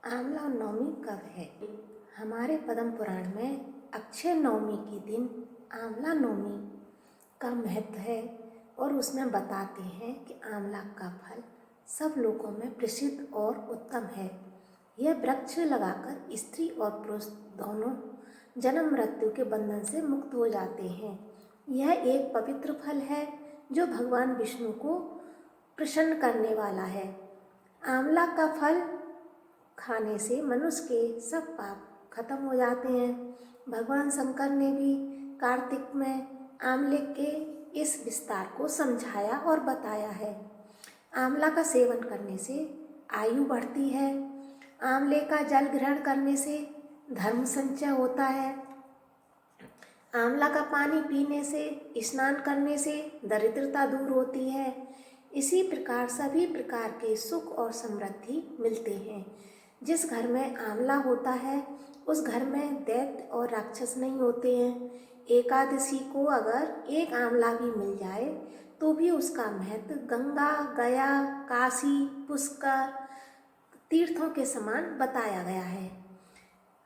आंवला नवमी कब है? हमारे पद्म पुराण में अक्षय नवमी के दिन आंवला नवमी का महत्व है और उसमें बताते हैं कि आंवला का फल सब लोगों में प्रसिद्ध और उत्तम है। यह वृक्ष लगाकर स्त्री और पुरुष दोनों जन्म मृत्यु के बंधन से मुक्त हो जाते हैं। यह एक पवित्र फल है जो भगवान विष्णु को प्रसन्न करने वाला है। आंवला का फल खाने से मनुष्य के सब पाप खत्म हो जाते हैं। भगवान शंकर ने भी कार्तिक में आंवले के इस विस्तार को समझाया और बताया है। आंवला का सेवन करने से आयु बढ़ती है। आंवले का जल ग्रहण करने से धर्म संचय होता है। आंवला का पानी पीने से, स्नान करने से दरिद्रता दूर होती है। इसी प्रकार सभी प्रकार के सुख और समृद्धि मिलते हैं। जिस घर में आंवला होता है उस घर में दैत्य और राक्षस नहीं होते हैं। एकादशी को अगर एक आंवला भी मिल जाए तो भी उसका महत्व गंगा, गया, काशी, पुष्कर तीर्थों के समान बताया गया है।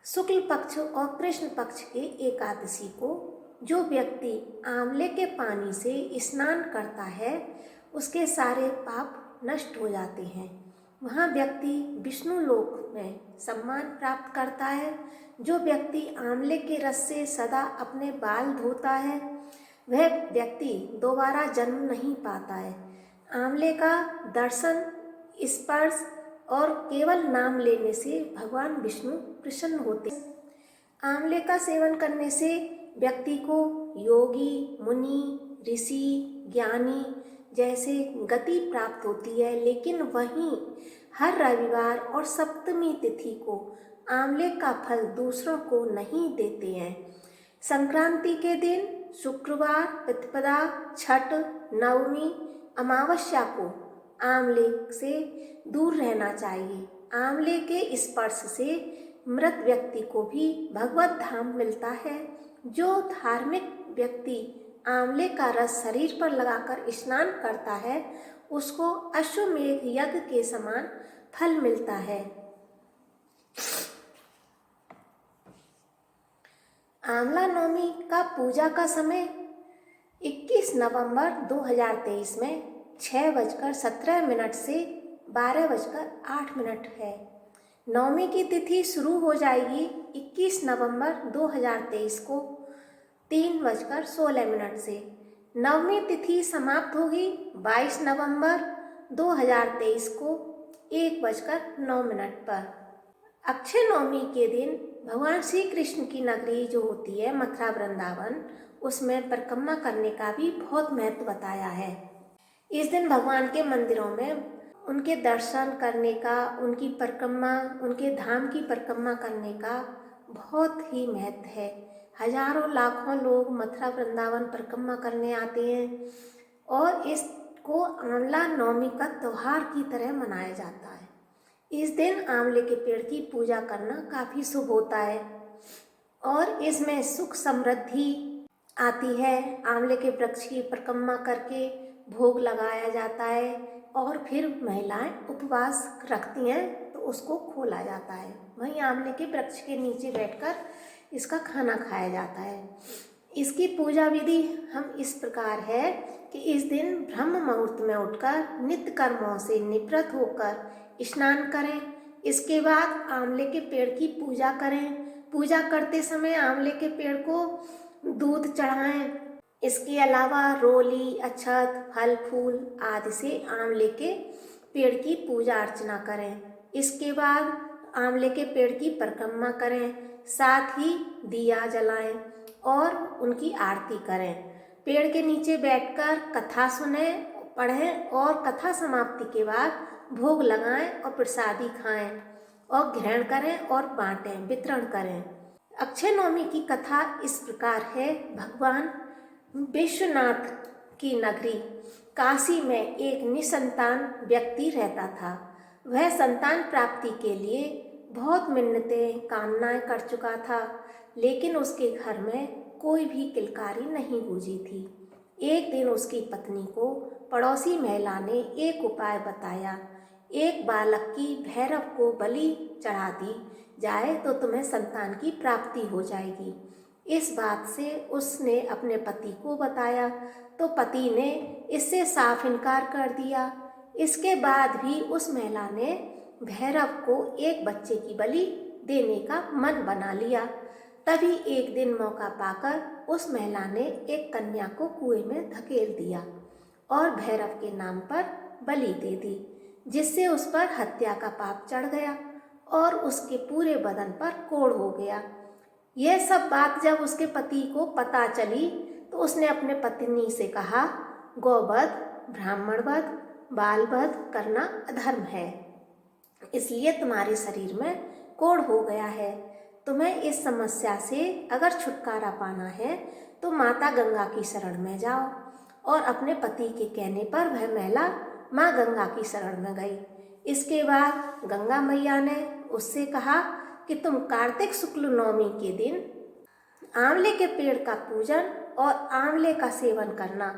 शुक्ल पक्ष और कृष्ण पक्ष के एकादशी को जो व्यक्ति आंवले के पानी से स्नान करता है उसके सारे पाप नष्ट हो जाते हैं। वहाँ व्यक्ति विष्णु लोक में सम्मान प्राप्त करता है। जो व्यक्ति आंवले के रस से सदा अपने बाल धोता है वह व्यक्ति दोबारा जन्म नहीं पाता है। आंवले का दर्शन, स्पर्श और केवल नाम लेने से भगवान विष्णु प्रसन्न होते हैं। आंवले का सेवन करने से व्यक्ति को योगी, मुनि, ऋषि, ज्ञानी जैसे गति प्राप्त होती है। लेकिन वहीं हर रविवार और सप्तमी तिथि को आंवले का फल दूसरों को नहीं देते हैं। संक्रांति के दिन, शुक्रवार, प्रतिपदा, छठ, नवमी, अमावस्या को आंवले से दूर रहना चाहिए। आंवले के स्पर्श से मृत व्यक्ति को भी भगवत धाम मिलता है। जो धार्मिक व्यक्ति आंवले का रस शरीर पर लगाकर स्नान करता है उसको अश्वमेध यज्ञ के समान फल मिलता है। आंवला नवमी का पूजा का समय 21 नवंबर 2023 में 6:17 से 12:08 है। नवमी की तिथि शुरू हो जाएगी 21 नवंबर 2023 को 3:16 से। नवमी तिथि समाप्त होगी 22 नवंबर 2023 को 1:09 पर। अक्षय नवमी के दिन भगवान श्री कृष्ण की नगरी जो होती है मथुरा वृंदावन, उसमें परिक्रमा करने का भी बहुत महत्व बताया है। इस दिन भगवान के मंदिरों में उनके दर्शन करने का, उनकी परिक्रमा, उनके धाम की परिक्रमा करने का बहुत ही महत्व है। हजारों लाखों लोग मथुरा वृंदावन परिक्रमा करने आते हैं और इसको आंवला नवमी का त्योहार की तरह मनाया जाता है। इस दिन आंवले के पेड़ की पूजा करना काफ़ी शुभ होता है और इसमें सुख समृद्धि आती है। आंवले के वृक्ष की परिक्रमा करके भोग लगाया जाता है और फिर महिलाएं उपवास रखती हैं तो उसको खोला जाता है। वहीं आंवले के वृक्ष के नीचे बैठकर इसका खाना खाया जाता है। इसकी पूजा विधि हम इस प्रकार है कि इस दिन ब्रह्म मुहूर्त में उठकर नित्य कर्मों से निवृत्त होकर स्नान करें। इसके बाद आंवले के पेड़ की पूजा करें। पूजा करते समय आंवले के पेड़ को दूध चढ़ाएं। इसके अलावा रोली, अक्षत, फल फूल आदि से आंवले के पेड़ की पूजा अर्चना करें। इसके बाद आंवले के पेड़ की परिक्रमा करें, साथ ही दिया जलाएं और उनकी आरती करें। पेड़ के नीचे बैठकर कथा सुने, पढ़ें और कथा समाप्ति के बाद भोग लगाएं और प्रसादी खाएं और ग्रहण करें और बांटें, वितरण करें। अक्षय नवमी की कथा इस प्रकार है। भगवान विश्वनाथ की नगरी काशी में एक निसंतान व्यक्ति रहता था। वह संतान प्राप्ति के लिए बहुत मिन्नतें, कामनाएं कर चुका था, लेकिन उसके घर में कोई भी किलकारी नहीं गूंजी थी। एक दिन उसकी पत्नी को पड़ोसी महिला ने एक उपाय बताया। एक बालक की भैरव को बलि चढ़ा दी जाए तो तुम्हें संतान की प्राप्ति हो जाएगी। इस बात से उसने अपने पति को बताया तो पति ने इससे साफ इनकार कर दिया। इसके बाद भी उस महिला ने भैरव को एक बच्चे की बलि देने का मन बना लिया। तभी एक दिन मौका पाकर उस महिला ने एक कन्या को कुएं में धकेल दिया और भैरव के नाम पर बलि दे दी, जिससे उस पर हत्या का पाप चढ़ गया और उसके पूरे बदन पर कोढ़ हो गया। यह सब बात जब उसके पति को पता चली तो उसने अपने पत्नी से कहा, गौवध, ब्राह्मणवध, बालवध करना अधर्म है, इसलिए तुम्हारे शरीर में कोढ़ हो गया है। तुम्हें इस समस्या से अगर छुटकारा पाना है तो माता गंगा की शरण में जाओ। और अपने पति के कहने पर वह महिला माँ गंगा की शरण में गई। इसके बाद गंगा मैया ने उससे कहा कि तुम कार्तिक शुक्ल नवमी के दिन आंवले के पेड़ का पूजन और आंवले का सेवन करना।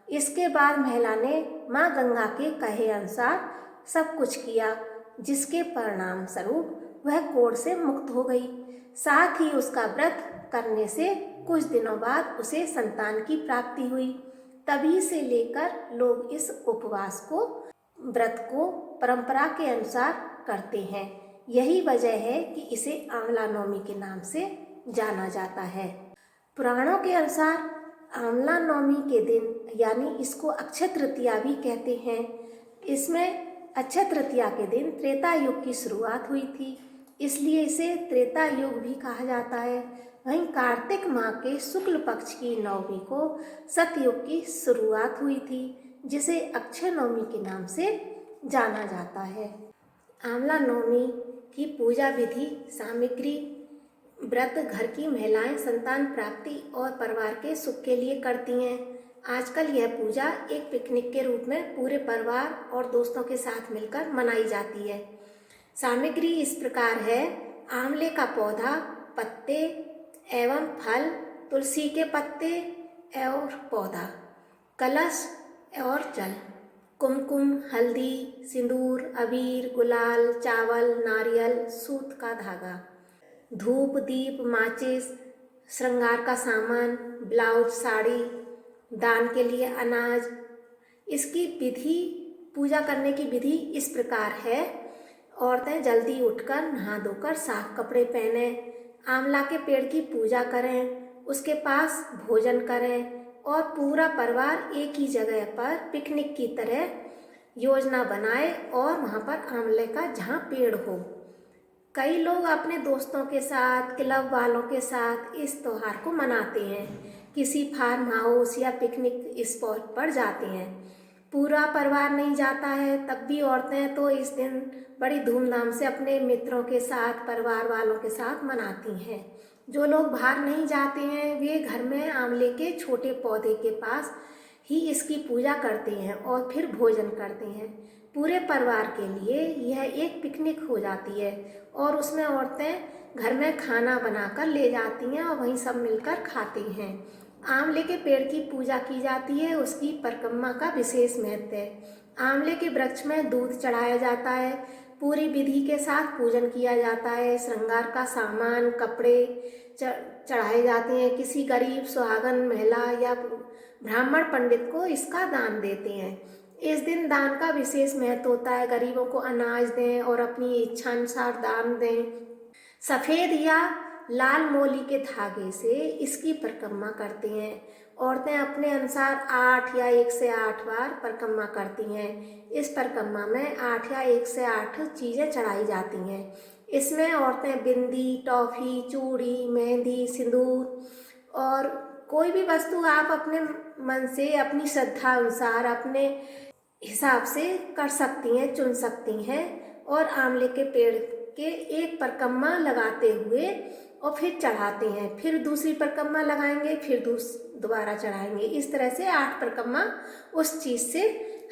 इसके बाद महिला ने माँ गंगा के कहे अनुसार सब कुछ किया, जिसके परिणाम स्वरूप वह कोढ़ से मुक्त हो गई। साथ ही उसका व्रत करने से कुछ दिनों बाद उसे संतान की प्राप्ति हुई। तभी से लेकर लोग इस उपवास को, व्रत को परंपरा के अनुसार करते हैं। यही वजह है कि इसे आंवला नवमी के नाम से जाना जाता है। पुराणों के अनुसार आंवला नवमी के दिन, यानी इसको अक्षय तृतीया भी कहते हैं, इसमें अक्षय तृतीया के दिन त्रेता युग की शुरुआत हुई थी, इसलिए इसे त्रेता युग भी कहा जाता है। वहीं कार्तिक माह के शुक्ल पक्ष की नवमी को सतयुग की शुरुआत हुई थी, जिसे अक्षय नवमी के नाम से जाना जाता है। आंवला नवमी की पूजा विधि सामग्री। व्रत घर की महिलाएं संतान प्राप्ति और परिवार के सुख के लिए करती हैं। आजकल यह पूजा एक पिकनिक के रूप में पूरे परिवार और दोस्तों के साथ मिलकर मनाई जाती है। सामग्री इस प्रकार है: आंवले का पौधा, पत्ते एवं फल, तुलसी के पत्ते और पौधा, कलश और जल, कुमकुम, हल्दी, सिंदूर, अबीर, गुलाल, चावल, नारियल, सूत का धागा, धूप, दीप, माचिस, श्रृंगार का सामान, ब्लाउज, साड़ी, दान के लिए अनाज। इसकी विधि, पूजा करने की विधि इस प्रकार है: औरतें जल्दी उठकर नहा धोकर साफ कपड़े पहने, आंवला के पेड़ की पूजा करें, उसके पास भोजन करें और पूरा परिवार एक ही जगह पर पिकनिक की तरह योजना बनाए और वहाँ पर आंवले का जहाँ पेड़ हो। कई लोग अपने दोस्तों के साथ, क्लब वालों के साथ इस त्यौहार को मनाते हैं। किसी फार्म हाउस या पिकनिक स्पॉट पर जाते हैं। पूरा परिवार नहीं जाता है, तब भी औरतें तो इस दिन बड़ी धूमधाम से अपने मित्रों के साथ, परिवार वालों के साथ मनाती हैं। जो लोग बाहर नहीं जाते हैं वे घर में आंवले के छोटे पौधे के पास ही इसकी पूजा करते हैं और फिर भोजन करते हैं। पूरे परिवार के लिए यह एक पिकनिक हो जाती है और उसमें औरतें घर में खाना बनाकर ले जाती हैं और वहीं सब मिलकर खाते हैं। आंवले के पेड़ की पूजा की जाती है, उसकी परिक्रमा का विशेष महत्व है। आंवले के वृक्ष में दूध चढ़ाया जाता है, पूरी विधि के साथ पूजन किया जाता है। श्रृंगार का सामान, कपड़े चढ़ाए जाते हैं। किसी गरीब सुहागन महिला या ब्राह्मण पंडित को इसका दान देते हैं। इस दिन दान का विशेष महत्व होता है। गरीबों को अनाज दें और अपनी इच्छा अनुसार दान दें। सफ़ेद या लाल मोली के धागे से इसकी परिक्रमा करते हैं। औरतें अपने अनुसार 8 या 1 से 8 बार परिक्रमा करती हैं। इस परिक्रमा में 8 या 1 से 8 चीज़ें चढ़ाई जाती हैं। इसमें औरतें बिंदी, टॉफ़ी, चूड़ी, मेहंदी, सिंदूर और कोई भी वस्तु आप अपने मन से, अपनी श्रद्धा अनुसार, अपने हिसाब से कर सकती हैं, चुन सकती हैं और आंवले के पेड़ के एक परिक्रमा लगाते हुए और फिर चढ़ाते हैं। फिर दूसरी परिक्रमा लगाएंगे, फिर दोबारा चढ़ाएंगे। इस तरह से 8 परिक्रमा उस चीज़ से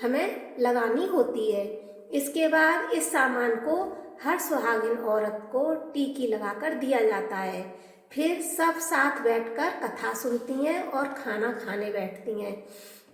हमें लगानी होती है। इसके बाद इस सामान को हर सुहागिन औरत को टीकी लगाकर दिया जाता है। फिर सब साथ बैठकर कथा सुनती हैं और खाना खाने बैठती हैं।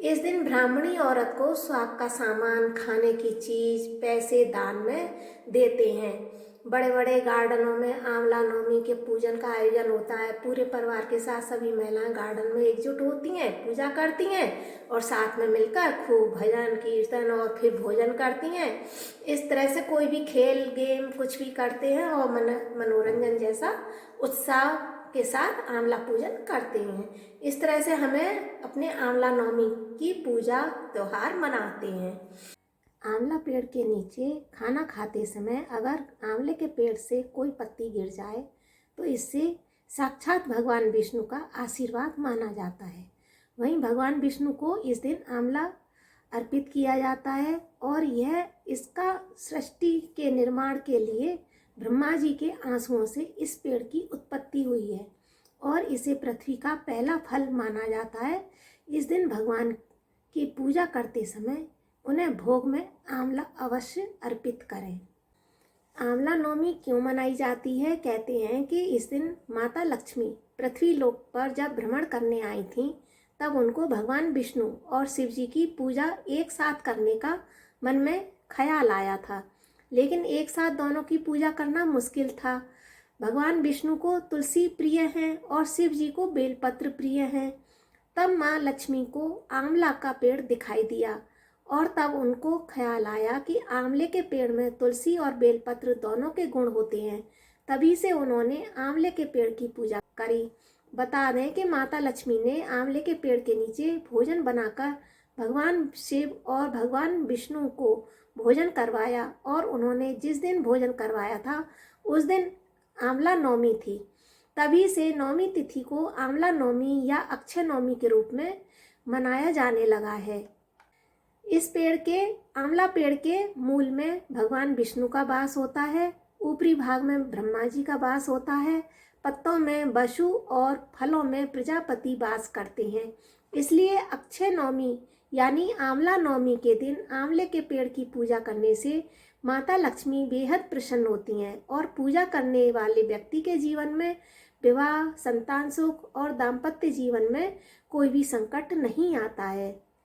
इस दिन ब्राह्मणी औरत को स्वाग का सामान, खाने की चीज, पैसे दान में देते हैं। बड़े बड़े गार्डनों में आंवला नवमी के पूजन का आयोजन होता है। पूरे परिवार के साथ सभी महिलाएं गार्डन में एकजुट होती हैं, पूजा करती हैं और साथ में मिलकर खूब भजन कीर्तन और फिर भोजन करती हैं। इस तरह से कोई भी खेल गेम कुछ भी करते हैं और मनोरंजन जैसा उत्साह के साथ आंवला पूजन करते हैं। इस तरह से हमें अपने आंवला नवमी की पूजा त्योहार मनाते हैं। आंवला पेड़ के नीचे खाना खाते समय अगर आंवले के पेड़ से कोई पत्ती गिर जाए तो इससे साक्षात भगवान विष्णु का आशीर्वाद माना जाता है। वहीं भगवान विष्णु को इस दिन आंवला अर्पित किया जाता है और यह इसका सृष्टि के निर्माण के लिए ब्रह्मा जी के आंसुओं से इस पेड़ की उत्पत्ति हुई है और इसे पृथ्वी का पहला फल माना जाता है। इस दिन भगवान की पूजा करते समय उन्हें भोग में आंवला अवश्य अर्पित करें। आंवला नवमी क्यों मनाई जाती है? कहते हैं कि इस दिन माता लक्ष्मी पृथ्वी लोक पर जब भ्रमण करने आई थीं, तब उनको भगवान विष्णु और शिव जी की पूजा एक साथ करने का मन में ख्याल आया था, लेकिन एक साथ दोनों की पूजा करना मुश्किल था। भगवान विष्णु को तुलसी प्रिय हैं और शिव जी को बेलपत्र प्रिय हैं। तब माँ लक्ष्मी को आंवला का पेड़ दिखाई दिया और तब उनको ख्याल आया कि आंवले के पेड़ में तुलसी और बेलपत्र दोनों के गुण होते हैं। तभी से उन्होंने आंवले के पेड़ की पूजा करी। बता दें कि माता लक्ष्मी ने आंवले के पेड़ के नीचे भोजन बनाकर भगवान शिव और भगवान विष्णु को भोजन करवाया और उन्होंने जिस दिन भोजन करवाया था उस दिन आंवला नवमी थी। तभी से नवमी तिथि को आंवला नवमी या अक्षय नवमी के रूप में मनाया जाने लगा है। इस पेड़ के आंवला पेड़ के मूल में भगवान विष्णु का वास होता है, ऊपरी भाग में ब्रह्मा जी का वास होता है, पत्तों में वसु और फलों में प्रजापति वास करते हैं। इसलिए अक्षय नवमी यानी आंवला नवमी के दिन आंवले के पेड़ की पूजा करने से माता लक्ष्मी बेहद प्रसन्न होती हैं और पूजा करने वाले व्यक्ति के जीवन में विवाह, संतान सुख और दाम्पत्य जीवन में कोई भी संकट नहीं आता है।